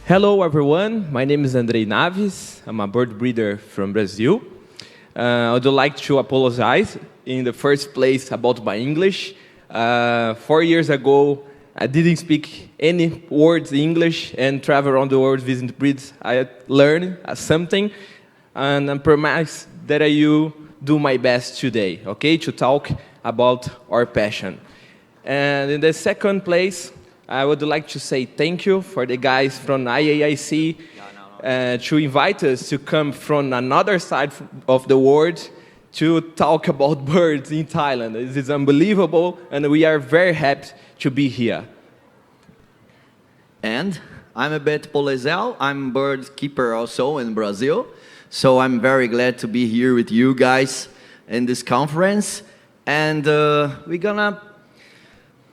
Hello everyone, my name is Andrei Naves. I'm a bird breeder from Brazil. I would like to apologize in the first place about my English. 4 years ago, I didn't speak any words English and travel around the world visiting breeds. I learned something and I promise that I will do my best today, okay, to talk about our passion. And in the second place, I would like to say thank you for the guys from IAIC to invite us to come from another side of the world to talk about birds in Thailand. This is unbelievable, and we are very happy to be here. And I'm a bit Polezel. I'm bird keeper also in Brazil. So I'm very glad to be here with you guys in this conference. And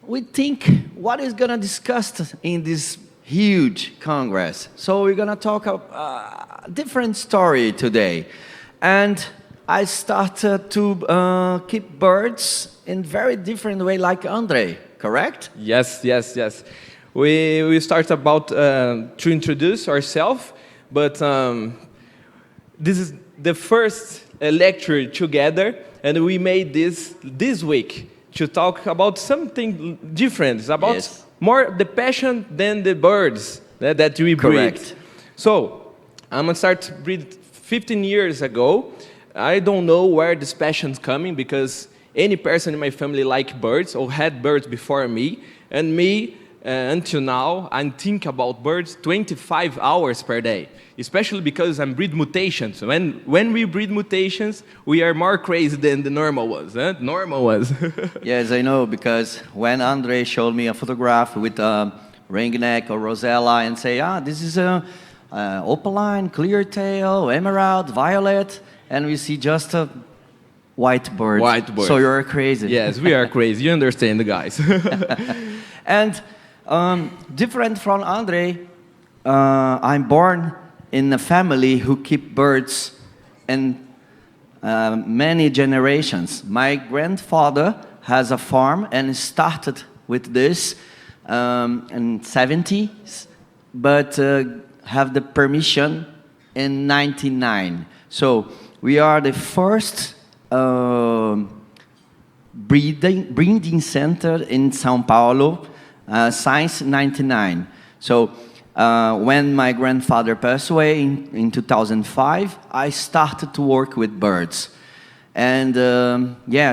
we think what is gonna discuss in this huge congress. So we're gonna talk a different story today. And I started to keep birds in very different way like Andre, correct? Yes. We start about to introduce ourselves, but this is the first lecture together, and we made this week to talk about something different. It's about more the passion than the birds that we breed. Correct. So I'm gonna start breed 15 years ago. I don't know where this passion's coming because any person in my family like birds or had birds before me, and me until now I think about birds 25 hours per day, especially because I'm breed mutations. When we breed mutations, we are more crazy than the normal ones. Normal ones. Yes, I know, because when Andre showed me a photograph with a ringneck or rosella and say, this is a opaline, clear tail, emerald, violet, and we see just a white bird. White bird. So you're crazy. Yes, we are crazy. You understand, the guys. And different from Andre, I'm born in a family who keep birds in many generations. My grandfather has a farm and started with this in 70s, but have the permission in 99. So we are the first breeding center in São Paulo since 99. So when my grandfather passed away in 2005, I started to work with birds. And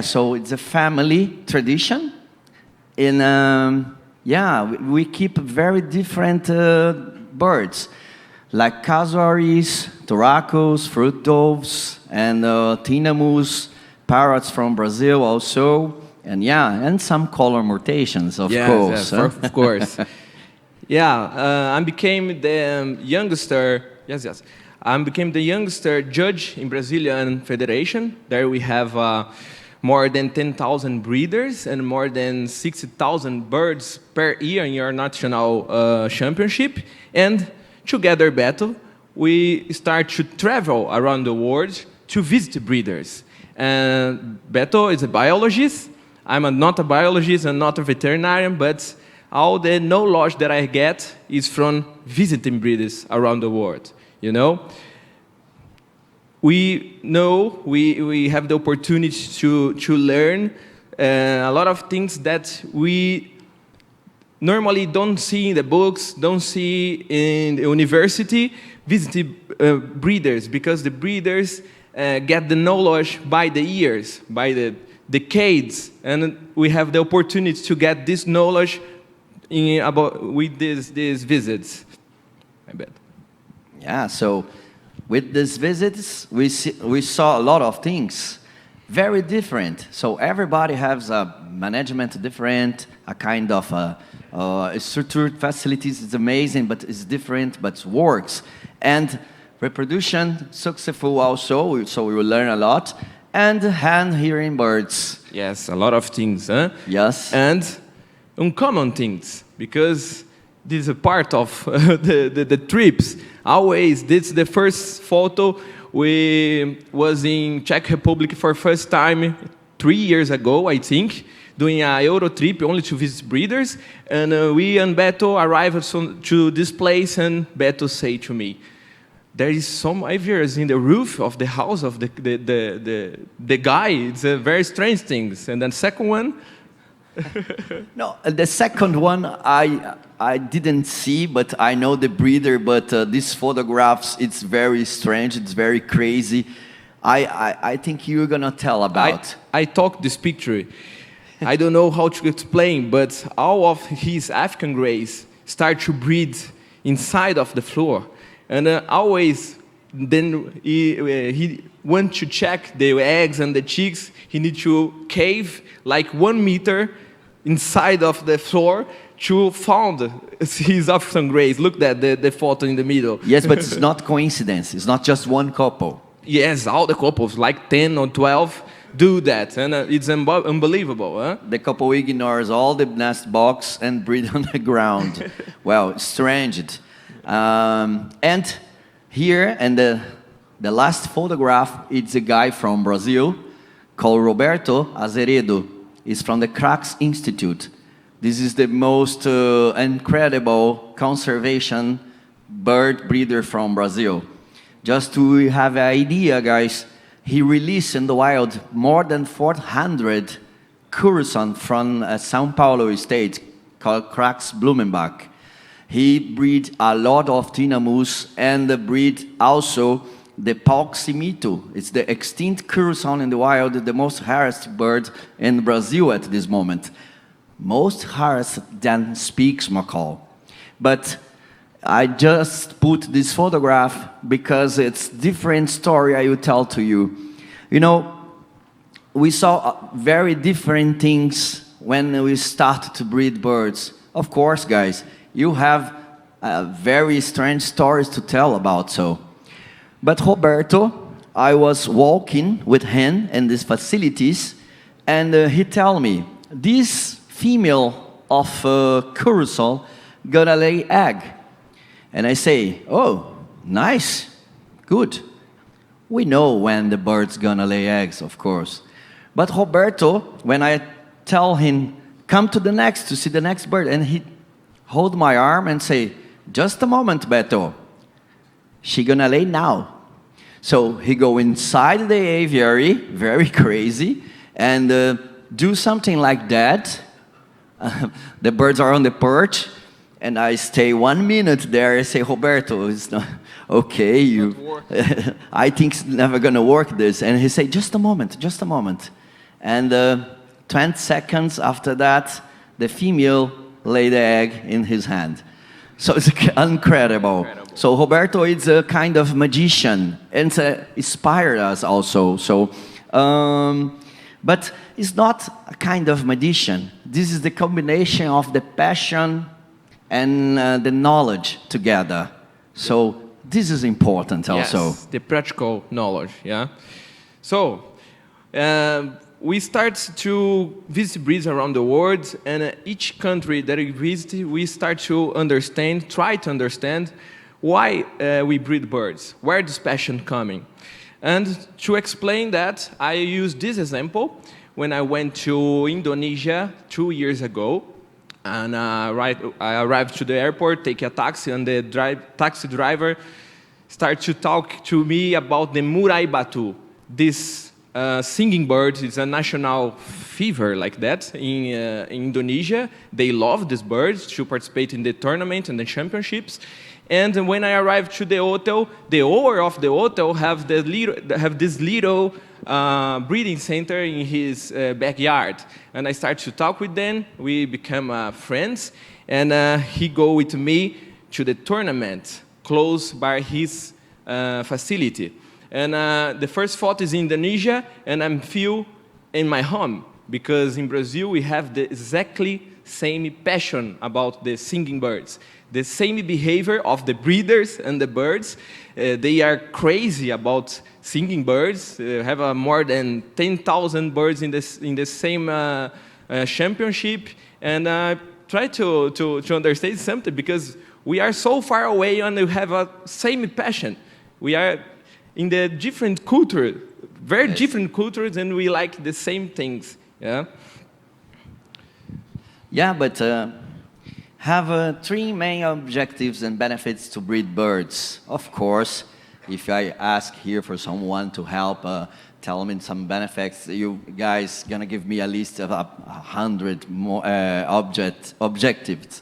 so it's a family tradition. And we keep very different birds, like cassowaries, turacos, fruit doves, and tinamous, parrots from Brazil also. And some color mutations, of course. Yes, of course. I became the youngster. Yes. I became the youngster judge in Brazilian Federation. There we have more than 10,000 breeders and more than 60,000 birds per year in our national championship. And together, Beto, we start to travel around the world to visit breeders. And Beto is a biologist. I'm not a biologist and not a veterinarian, but all the knowledge that I get is from visiting breeders around the world, you know? We have the opportunity to learn a lot of things that we normally don't see in the books, don't see in the university, visiting breeders, because the breeders get the knowledge by the years, by the decades, and we have the opportunity to get this knowledge with these visits. I bet. Yeah, so with these visits, we saw a lot of things, very different. So everybody has a management different, a kind of structured facilities is amazing, but it's different, but works. And reproduction successful also, so we will learn a lot. And hand-hearing birds. Yes, a lot of things, huh? Yes. And uncommon things, because this is a part of the trips. Always, this is the first photo. We was in Czech Republic for first time 3 years ago, I think. doing a Euro trip only to visit breeders. And we and Beto arrived to this place, and Beto said to me, there is some aviaries in the roof of the house of the guy. It's a very strange thing. And then second one, No, the second one I didn't see, but I know the breeder. But these photographs, it's very strange. It's very crazy. I think you're gonna tell about. I took this picture. I don't know how to explain, but all of his African greys start to breed inside of the floor. And always, then he want to check the eggs and the chicks. He need to cave like 1 meter inside of the floor to find his African greys. Look at the photo in the middle. Yes, but it's not coincidence. It's not just one couple. Yes, all the couples, like 10 or 12, do that. And it's unbelievable. Huh? The couple ignores all the nest box and breed on the ground. Well, strange. And here, and the last photograph, it's a guy from Brazil called Roberto Azeredo. He's from the Cracks Institute. This is the most incredible conservation bird breeder from Brazil. Just to have an idea, guys, he released in the wild more than 400 curassow from São Paulo state called Cracks Blumenbach. He breed a lot of tinamus and breed also the Pauximito. It's the extinct curassow in the wild, the most harassed bird in Brazil at this moment. Most harassed than speaks macaw. But I just put this photograph because it's different story I will tell to you. You know, we saw very different things when we start to breed birds. Of course, guys, you have very strange stories to tell about so. But Roberto, I was walking with him in these facilities, and he tell me, this female of curassow gonna lay egg. And I say, oh, nice, good. We know when the bird's gonna lay eggs, of course. But Roberto, when I tell him, come to the next, to see the next bird, and he hold my arm and say, just a moment, Beto. She gonna lay now. So he go inside the aviary, very crazy, and do something like that. The birds are on the perch, and I stay 1 minute there. I say, Roberto, it's not okay. You, I think it's never gonna work this. And he say, just a moment, just a moment. And 20 seconds after that, the female lay the egg in his hand. So it's incredible. So Roberto is a kind of magician and inspired us also. So, but it's not a kind of magician. This is the combination of the passion and the knowledge together. So this is important also. Yes, the practical knowledge, yeah. So we start to visit breeds around the world, and each country that we visit, we start to understand, try to understand why we breed birds, where this passion coming. And to explain that, I use this example when I went to Indonesia 2 years ago. And I arrived to the airport, take a taxi, and the taxi driver started to talk to me about the murai batu. This singing bird is a national fever like that in Indonesia. They love these birds to participate in the tournament and the championships. And when I arrived to the hotel, the owner of the hotel have this little breeding center in his backyard. And I started to talk with them. We become friends. And he go with me to the tournament close by his facility. And the first photo is in Indonesia, and I'm feel in my home. Because in Brazil, we have the exactly same passion about the singing birds. The same behavior of the breeders and the birds. They are crazy about singing birds. Have more than 10,000 birds in the same championship. And try to understand something, because we are so far away and we have a same passion. We are in the different culture, very different cultures, and we like the same things. Yeah. Yeah, but have three main objectives and benefits to breed birds. Of course, if I ask here for someone to help tell me some benefits, you guys gonna give me a list of 100 more objectives.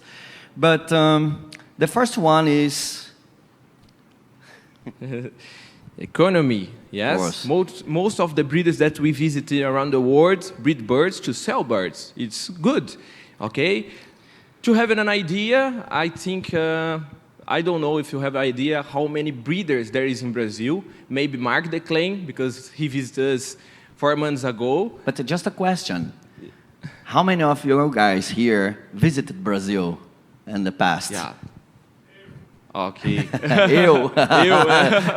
But the first one is Economy, yes. Most of the breeders that we visited around the world breed birds to sell birds. It's good, okay? To have an idea, I think, I don't know if you have an idea how many breeders there is in Brazil. Maybe Mark the claim, because he visited us 4 months ago. But just a question. How many of you guys here visited Brazil in the past? Yeah. Okay. Eu.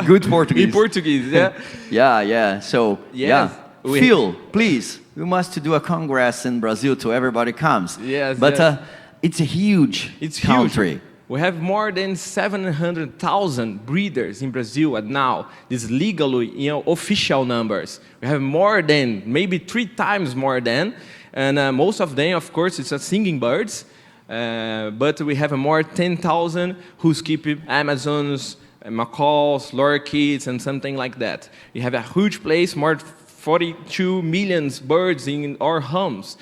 Good Portuguese. In Portuguese, yeah. Yeah. So, yes, yeah. Phil, please, we must do a congress in Brazil to everybody comes. Yes. But yes. It's a huge country. Huge. We have more than 700,000 breeders in Brazil now. This legally, official numbers. We have more than, maybe 3 times more than. And most of them, of course, it's singing birds. But we have more 10,000 who keep Amazons, macaws, lorikeets, and something like that. We have a huge place, more 42 million birds in our homes.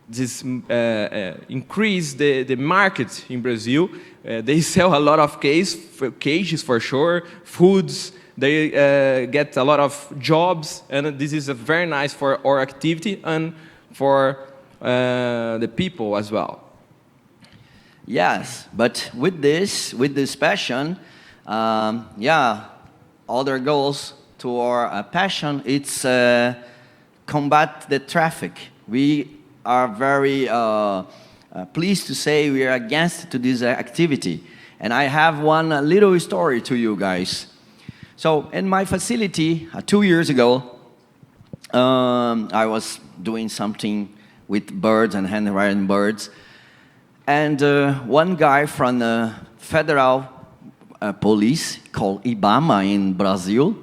This increase the market in Brazil. They sell a lot of cages for sure, foods. They get a lot of jobs, and this is very nice for our activity and for the people as well. Yes, but with this passion, other goals to our passion, it's combat the traffic. We are very pleased to say we are against to this activity. And I have one little story to you guys. So in my facility 2 years ago, I was doing something with birds and handwriting birds. And one guy from the federal police called IBAMA in Brazil,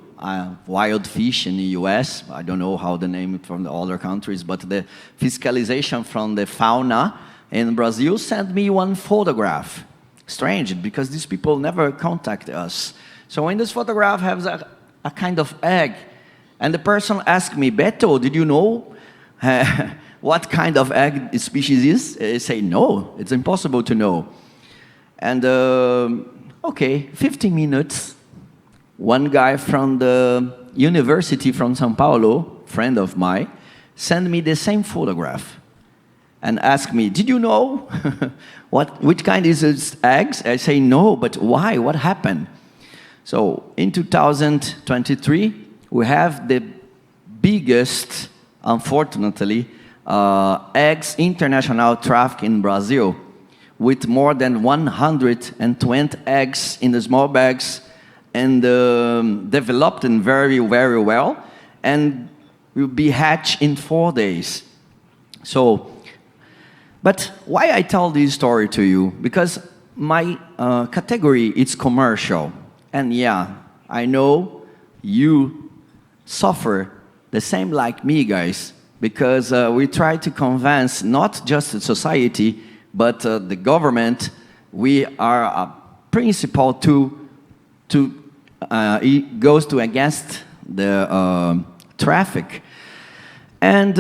wild fish in the US, I don't know how the name from the other countries, but the fiscalization from the fauna in Brazil sent me one photograph. Strange, because these people never contact us. So in this photograph has a kind of egg. And the person asked me, Beto, did you know what kind of egg species is? I say, no, it's impossible to know. And, 15 minutes, one guy from the university from São Paulo, friend of mine, sent me the same photograph and asked me, did you know which kind is its eggs? I say, no, but why? What happened? So in 2023, we have the biggest, unfortunately, eggs international traffic in Brazil, with more than 120 eggs in the small bags and developed and very, very well, and will be hatched in 4 days. So, but why I tell this story to you? Because my category is commercial, and I know you suffer the same like me, guys. Because we try to convince not just the society, but the government. We are a principle it goes to against the traffic, and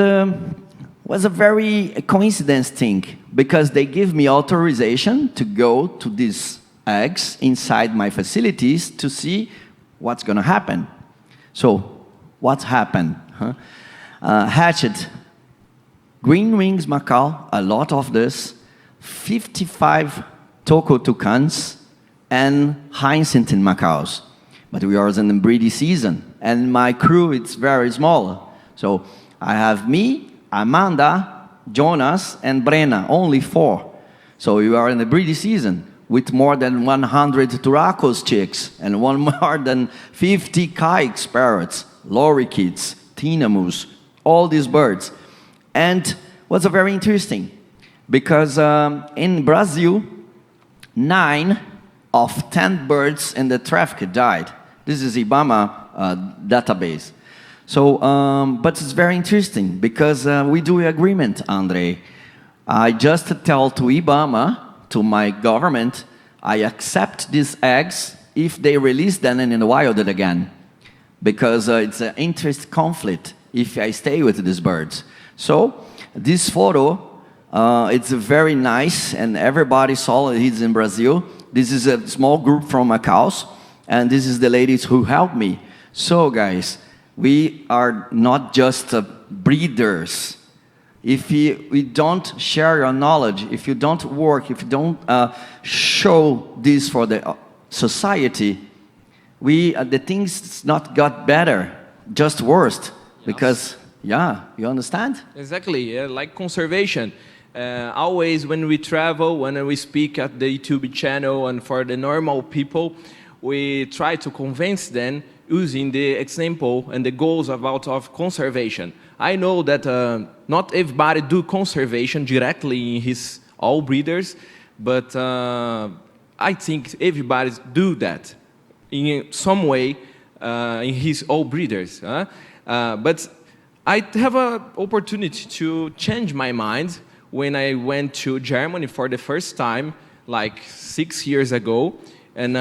was a very coincidence thing, because they give me authorization to go to these eggs inside my facilities to see what's going to happen. So, what's happened? Hatched green wings macaw, a lot of this, 55 toco toucans, and hyacinth macaws. But we are in the breeding season, and my crew is very small. So I have me, Amanda, Jonas, and Brenna, only 4. So we are in the breeding season with more than 100 Turacos chicks and more than 50 kikes parrots, lorikeets, tinamus, all these birds. And was very interesting, because in Brazil, 9 of 10 birds in the traffic died. This is IBAMA database. So, but it's very interesting, because we do agreement, Andre. I just tell to IBAMA, to my government, I accept these eggs if they release them in the wild again, because it's an interest conflict if I stay with these birds. So this photo, it's very nice, and everybody saw it in Brazil. This is a small group from Macau, and this is the ladies who helped me. So guys, we are not just breeders. If we don't share your knowledge, if you don't work, if you don't show this for the society, the things not got better, just worse. Because, yeah, you understand? Exactly, yeah, like conservation. Always when we travel, when we speak at the YouTube channel, and for the normal people, we try to convince them using the example and the goals of conservation. I know that not everybody do conservation directly in his all breeders, but I think everybody do that in some way in his all breeders. But I have an opportunity to change my mind when I went to Germany for the first time, like 6 years ago, and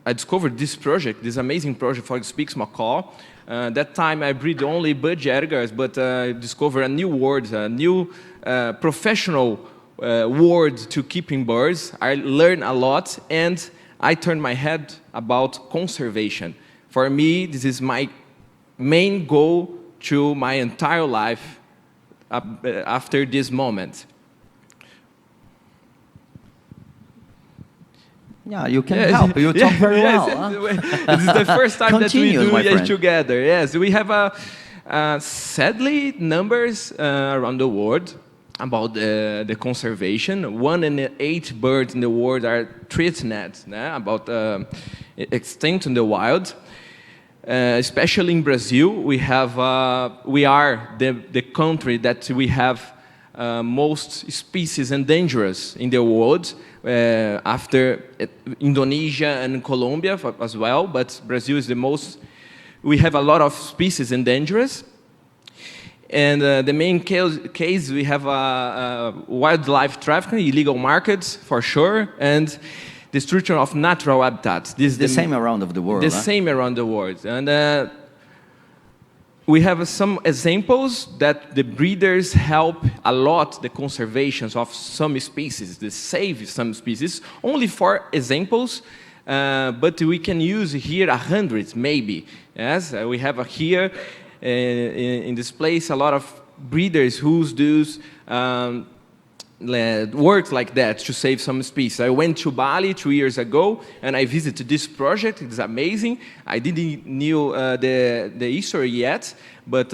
I discovered this project, this amazing project for Speaks Macaw. That time I breed only Bud Edgars, but I discovered a new word, a new professional word to keeping birds. I learned a lot, and I turned my head about conservation. For me, this is my main goal to my entire life after this moment. Yeah, you can help. You talk very well. This is the first time that we do it together. Yes, we have sadly numbers around the world about the conservation. 1 in 8 birds in the world are threatened, about extinct in the wild. Especially in Brazil, we are the country that we have most species endangered in the world, after Indonesia and Colombia as well, but Brazil is the most. We have a lot of species endangered. And the main case we have wildlife trafficking, illegal markets for sure, and destruction of natural habitats. This is the same around the world. The same around the world. And we have some examples that the breeders help a lot the conservations of some species, they save some species, only 4 examples, but we can use here 100 maybe. Yes, we have here in this place a lot of breeders who do work like that to save some species. I went to Bali 2 years ago and I visited this project. It's amazing. I didn't knew the history yet, but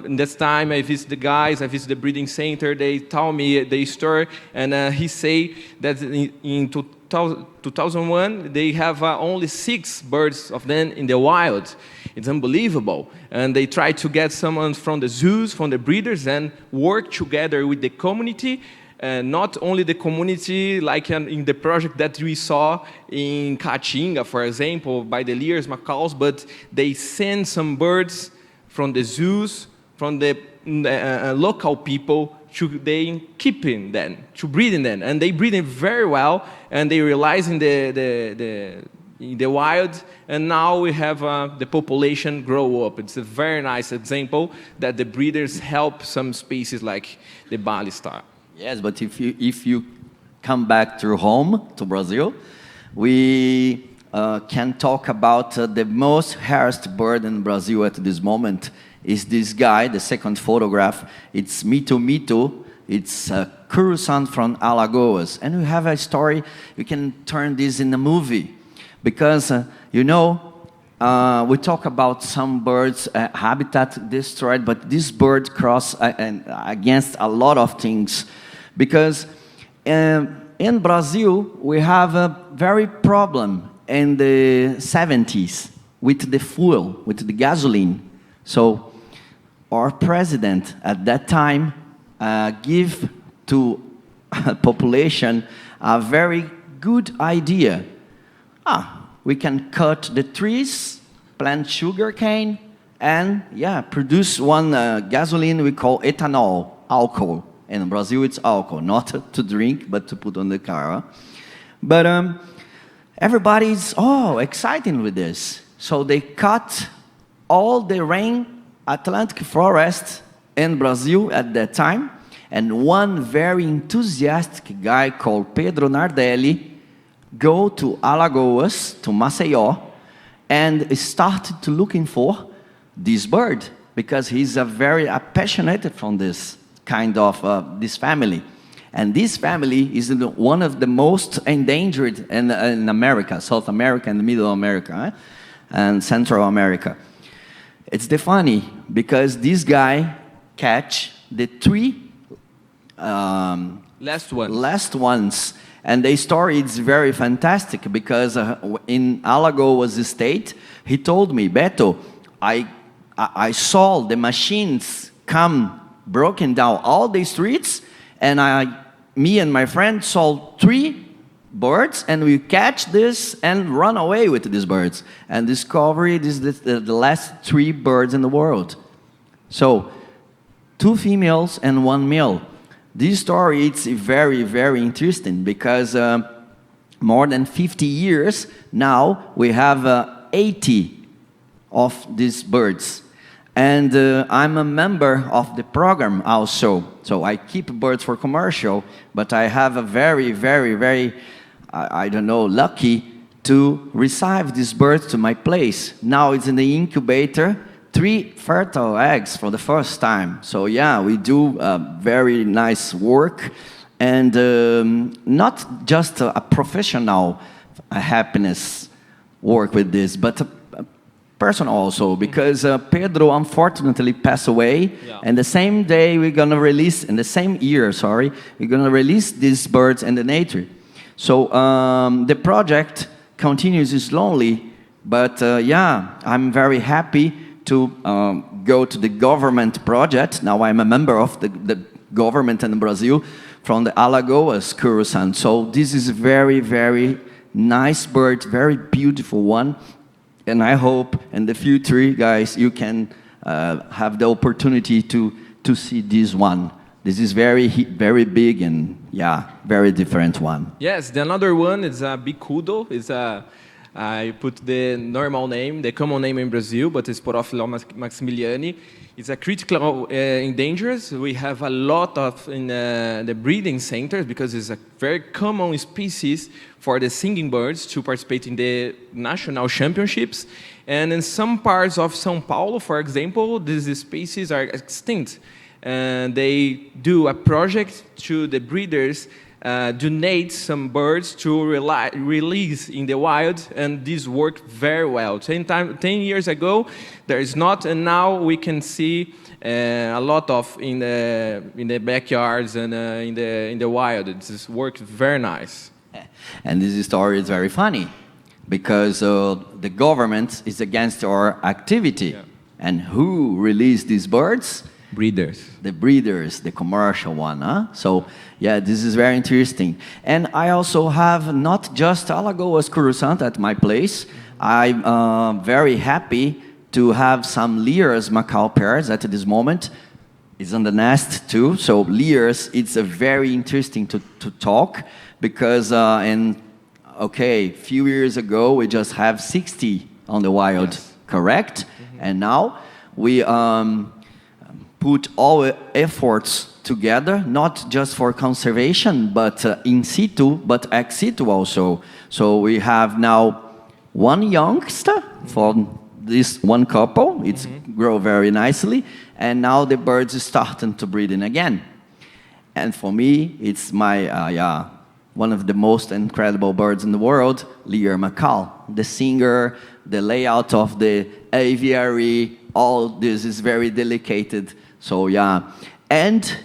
in this time I visited the guys, I visited the breeding center. They told me the story, and he say that in 2001 they have only 6 birds of them in the wild. It's unbelievable. And they try to get someone from the zoos, from the breeders, and work together with the community. Not only the community, like in the project that we saw in Caatinga, for example, by the Lear's macaws, but they send some birds from the zoos, from the local people, to they keeping them, to breeding them, and they breed them very well, and they realize in the wild, and now we have the population grow up. It's a very nice example that the breeders help some species like the Bali star. Yes, but if you come back to home, to Brazil, we can talk about the most harassed bird in Brazil at this moment is this guy, the second photograph. It's Mito Mito. It's Curuçan from Alagoas. And we have a story, we can turn this in a movie. Because, we talk about some birds' habitat destroyed, but this bird cross against a lot of things. Because in Brazil, we have a very problem in the 70s with the fuel, with the gasoline. So our president at that time gave to population a very good idea. We can cut the trees, plant sugar cane, and produce one gasoline we call ethanol, alcohol. In Brazil, it's alcohol, not to drink, but to put on the car. Huh? But everybody's excited with this. So they cut all the rain Atlantic forest in Brazil at that time. And one very enthusiastic guy called Pedro Nardelli go to Alagoas, to Maceió, and started to looking for this bird because he's very passionate from this kind of this family. And this family is one of the most endangered in America, South America and Middle America, and Central America. It's funny because this guy catch the three last ones. And the story is very fantastic because in Alagoas State, he told me, Beto, I saw the machines come broken down all the streets, and me and my friend saw 3 birds, and we catch this and run away with these birds and discover this the last 3 birds in the world. So 2 females and 1 male. This story is very, very interesting because more than 50 years now we have 80 of these birds. And I'm a member of the program also. So I keep birds for commercial, but I have a very, very, very, lucky to receive these birds to my place. Now it's in the incubator. 3 fertile eggs for the first time. So yeah, we do very nice work, and not just a professional happiness work with this, but a personal also, because Pedro unfortunately passed away, and the same day we're gonna release, in the same year, we're gonna release these birds in the nature. So the project continues slowly, but I'm very happy to go to the government project. Now I'm a member of the government in Brazil from the Alagoas Curuçan. So this is a very, very nice bird, very beautiful one. And I hope in the future, guys, you can have the opportunity to see this one. This is very, very big and, very different one. Yes, the another one is a bicudo. I put the normal name, the common name in Brazil, but it's Sporophylla maximiliani. It's a critical endangered. We have a lot of in the breeding centers because it's a very common species for the singing birds to participate in the national championships. And in some parts of São Paulo, for example, these species are extinct. And they do a project to the breeders donate some birds to release in the wild, and this worked very well. 10 years ago, there is not, and now we can see a lot of in the backyards and in the wild. It's worked very nice. And this story is very funny because the government is against our activity, and who released these birds? Breeders. The breeders, the commercial one, huh? So, this is very interesting. And I also have not just Alagoas Curuçan at my place. I'm very happy to have some Lear's macaw pairs at this moment. It's on the nest too. So Lear's, it's a very interesting to talk because few years ago we just have 60 on the wild, correct? Mm-hmm. And now we put all efforts together, not just for conservation, but in situ, but ex situ also. So we have now 1 youngster from this one couple. It's grow very nicely, and now the birds are starting to breed in again. And for me, it's my one of the most incredible birds in the world, Lear macaw. The singer, the layout of the aviary, all this is very delicate. So and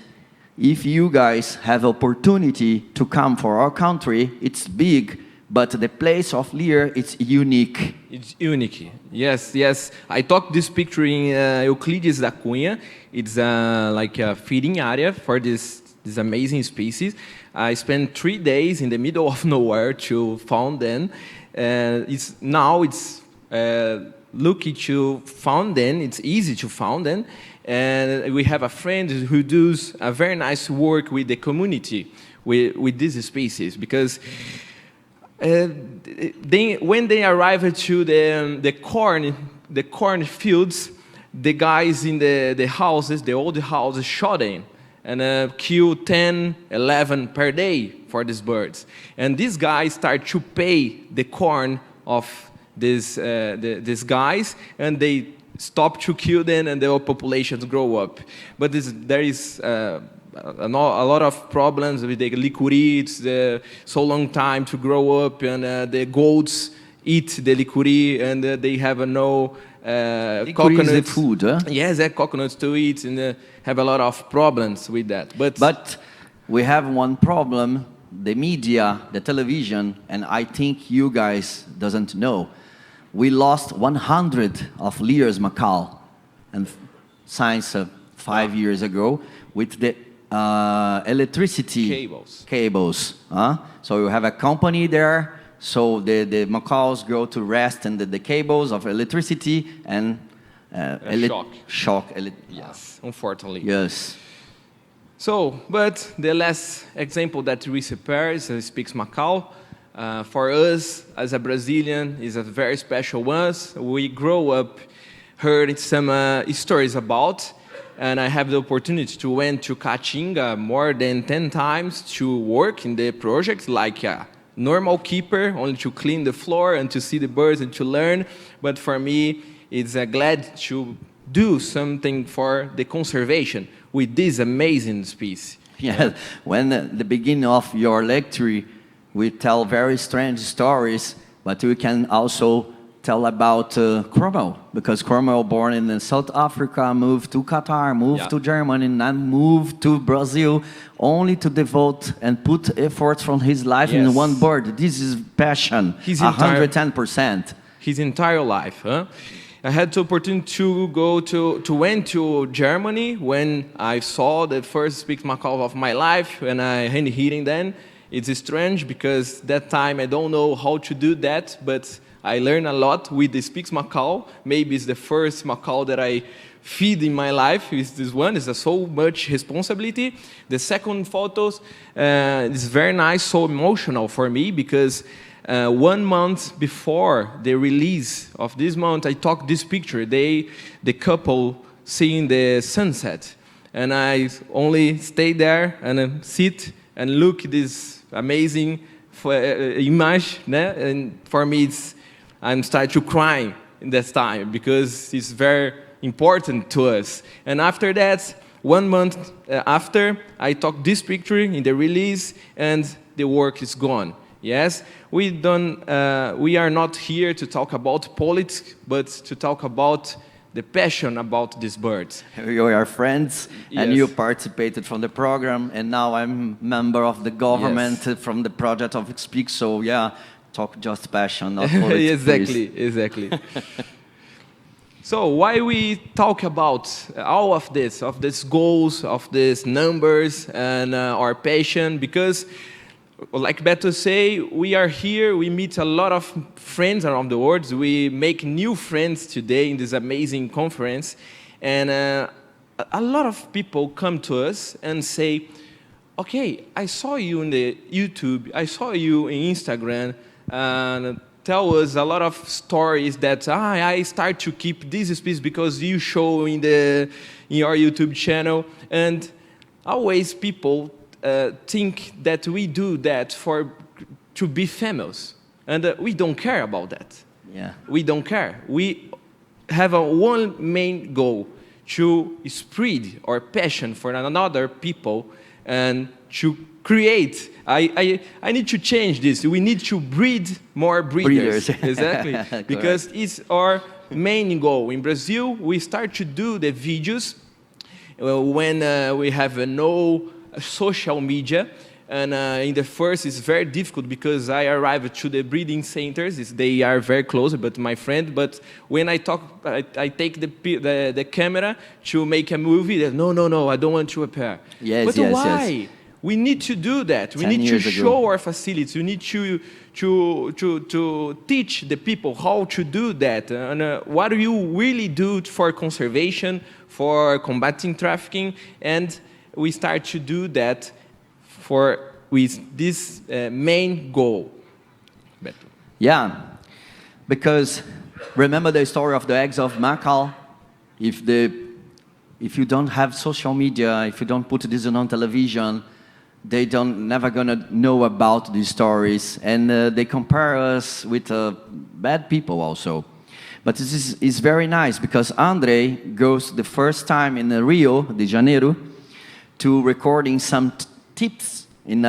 if you guys have opportunity to come for our country, it's big, but the place of Lear, it's unique. It's unique. Yes. I took this picture in Euclides da Cunha. It's like a feeding area for this amazing species. I spent 3 days in the middle of nowhere to find them. It's lucky to find them. It's easy to find them. And we have a friend who does a very nice work with the community, with these species, because when they arrive to the corn fields, the guys in the houses, the old houses, shot them and kill 10, 11 per day for these birds. And these guys start to pay the corn of these guys, and they stop to kill them, and their populations grow up. But there is a lot of problems with the licuri. It's so long time to grow up, and the goats eat the licuri, and they have no coconuts. Is the food, huh? Yes, they have coconuts to eat, and have a lot of problems with that. But we have one problem: the media, the television, and I think you guys doesn't know. We lost 100 of Lear's macaw and since 5 years ago with the electricity cables. So you have a company there, so the macaws go to rest in the cables of electricity and shock. Yes, unfortunately. Yes. So, but the last example that we prepare is speaks macaw. For us, as a Brazilian, is a very special one. We grow up heard some stories about, and I have the opportunity to went to Caatinga more than 10 times to work in the project, like a normal keeper, only to clean the floor and to see the birds and to learn. But for me, it's glad to do something for the conservation with this amazing species. Yeah, when the beginning of your lecture, we tell very strange stories, but we can also tell about Cromwell, because Cromwell born in South Africa, moved to Qatar, moved to Germany, and then moved to Brazil, only to devote and put effort from his life in one bird. This is passion, 110%. His entire life, huh? I had the opportunity to went to Germany when I saw the first speak macaw of my life, and I had hearing then. It's strange because that time I don't know how to do that, but I learned a lot with the speaks macaw. Maybe it's the first macaw that I feed in my life. Is this one? It's so much responsibility. The second photos is very nice, so emotional for me because 1 month before the release of this month, I took this picture. The couple seeing the sunset, and I only stay there and sit and look at this amazing image, and for me, I'm starting to cry in that time because it's very important to us. And after that, 1 month after, I took this picture in the release, and the work is gone. Yes, we are not here to talk about politics, but to talk about the passion about these birds. We are friends, and you participated from the program, and now I'm member of the government from the project of Speak. So yeah, talk just passion, not politics. Exactly. So why we talk about all of these goals, of these numbers, and our passion? Because, like Beto say, we are here, we meet a lot of friends around the world. We make new friends today in this amazing conference. And a lot of people come to us and say, okay, I saw you in the YouTube, I saw you in Instagram, and tell us a lot of stories that I start to keep this species because you show in your YouTube channel. And always people think that we do that to be famous, and we don't care about that. Yeah, we don't care. We have one main goal: to spread our passion for another people and to create. I need to change this. We need to breed more breeders. Exactly, because it's our main goal. In Brazil, we start to do the videos when we have no social media, and in the first it's very difficult because I arrived to the breeding centers. They are very close, but my friend. But when I talk, I take the camera to make a movie. No, I don't want to appear. Yes, but yes, why? Yes. We need to do that. We 10 need to years ago. show our facilities. We need to teach the people how to do that and what you really do for conservation, for combating trafficking, and we start to do that with this main goal. Beto. Yeah, because remember the story of the eggs of Macau? If you don't have social media, if you don't put this on television, they never gonna know about these stories, and they compare us with bad people also. But this is very nice because Andre goes the first time in Rio de Janeiro to recording some tips in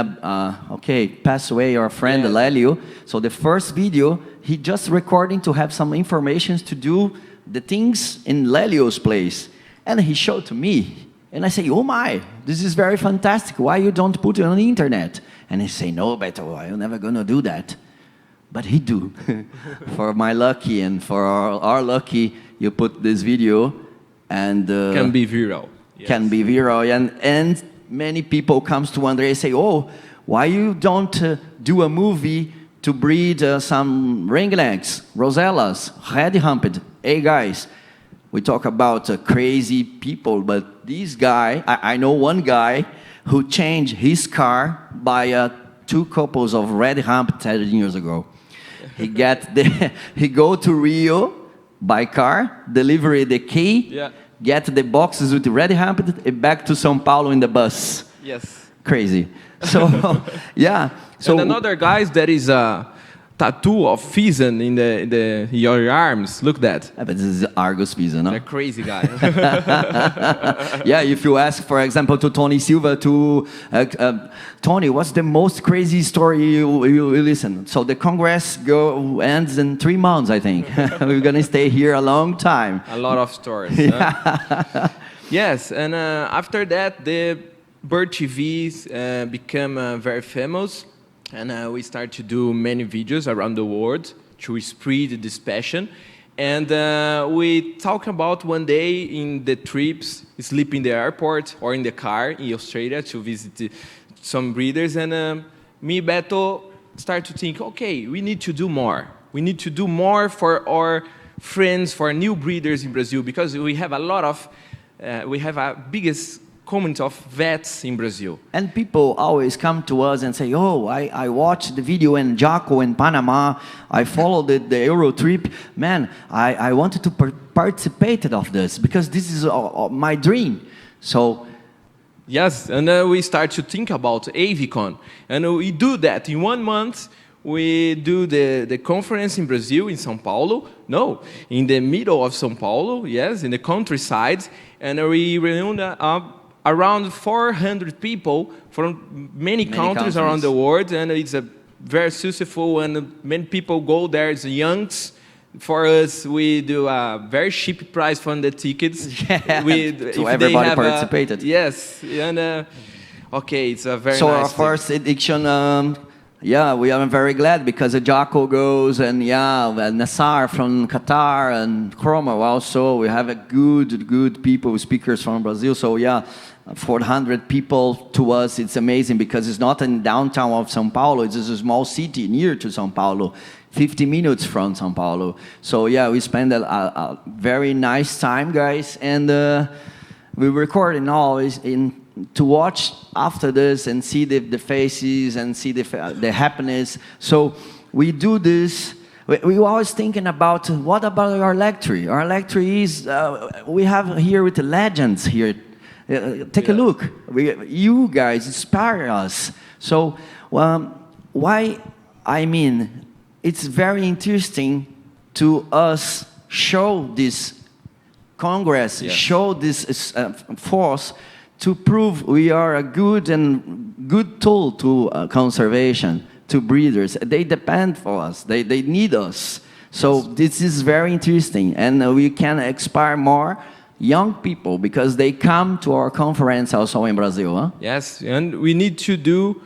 passed away our friend Lelio. So the first video he just recording to have some information to do the things in Lelio's place, and he showed to me. And I say, oh my, this is very fantastic. Why you don't put it on the internet? And he say, no, Beto, I'm never gonna do that. But he do. For my lucky and for our lucky, you put this video and Can be viral. Yes. Can be viral, and many people comes to Andre and say, oh, why you don't do a movie to breed some ringnecks, rosellas, red-humped? Hey guys, we talk about crazy people, but this guy, I know one guy who changed his car by 2 couples of red hump 10 years ago. He go to Rio by car, deliver the key, get the boxes with the red hump, and back to São Paulo in the bus. Yes. Crazy. So, yeah. So and another guys that is a tattoo of Fisen in your arms. Look that. But this is Argos Fisen, no? A crazy guy. Yeah, if you ask, for example, to Tony Silva, Tony, what's the most crazy story you listen? So the Congress ends in 3 months, I think. We're going to stay here a long time. A lot of stories. Huh? Yes, and after that, the bird TVs become very famous. And we start to do many videos around the world to spread this passion. And we talk about one day in the trips, sleep in the airport or in the car in Australia to visit some breeders. And me, Beto, start to think, okay, we need to do more. We need to do more for our friends, for new breeders in Brazil, because we have we have a biggest community of vets in Brazil. And people always come to us and say, oh, I watched the video in Jaco in Panama. I followed the Euro trip. Man, I wanted to participate of this because this is my dream. So, yes, and we start to think about Avicon. And we do that. In 1 month, we do the conference in Brazil, in São Paulo. No, in the middle of São Paulo, yes, in the countryside. And we reuned around 400 people from many countries around the world, and it's a very successful, and many people go there as youngs. For us, we do a very cheap price for the tickets. Yeah, so everybody participated. Yes, and okay, it's a very so nice our first edition, yeah, we are very glad because Jaco goes, and Nassar from Qatar, and Chroma also. We have a good people, speakers from Brazil. So 400 people to us, it's amazing because it's not in downtown of São Paulo. It's a small city near to São Paulo, 50 minutes from São Paulo. So we spend a very nice time, guys, and we record always to watch after this and see the faces and see the happiness. So we do this. We always thinking about what about our lecture? Our lecture is we have here with the legends here. Take a look. You guys inspire us. So why? I mean, it's very interesting to us show this Congress, show this force to prove we are a good tool to conservation, to breeders. They depend for us. They need us. So this is very interesting, and we can inspire more young people because they come to our conference also in Brazil. Huh? Yes, and we need to do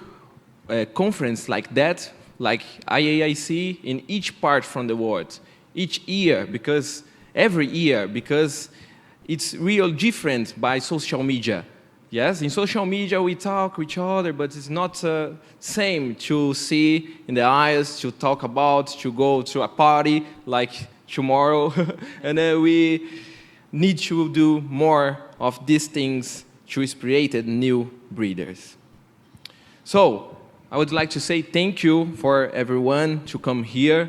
a conference like that, like IAIC in each part from the world, each year, every year, because it's real different by social media. Yes, in social media we talk with each other, but it's not same to see in the eyes, to talk about, to go to a party like tomorrow. And we need to do more of these things to inspire new breeders. So, I would like to say thank you for everyone to come here.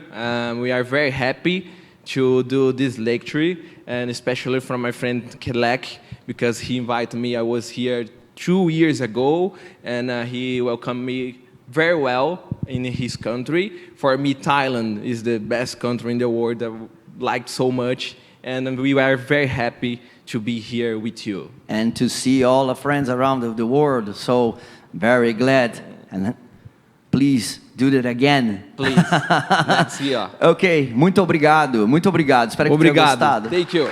We are very happy to do this lecture, and especially from my friend Kelek, because he invited me. I was here 2 years ago, and he welcomed me very well in his country. For me, Thailand is the best country in the world. I liked so much, and we are very happy to be here with you. And to see all the friends around the world. So very glad. And please do that again. Please, let's see. Ok, muito obrigado. Muito obrigado. Espero que tenha gostado. Thank you.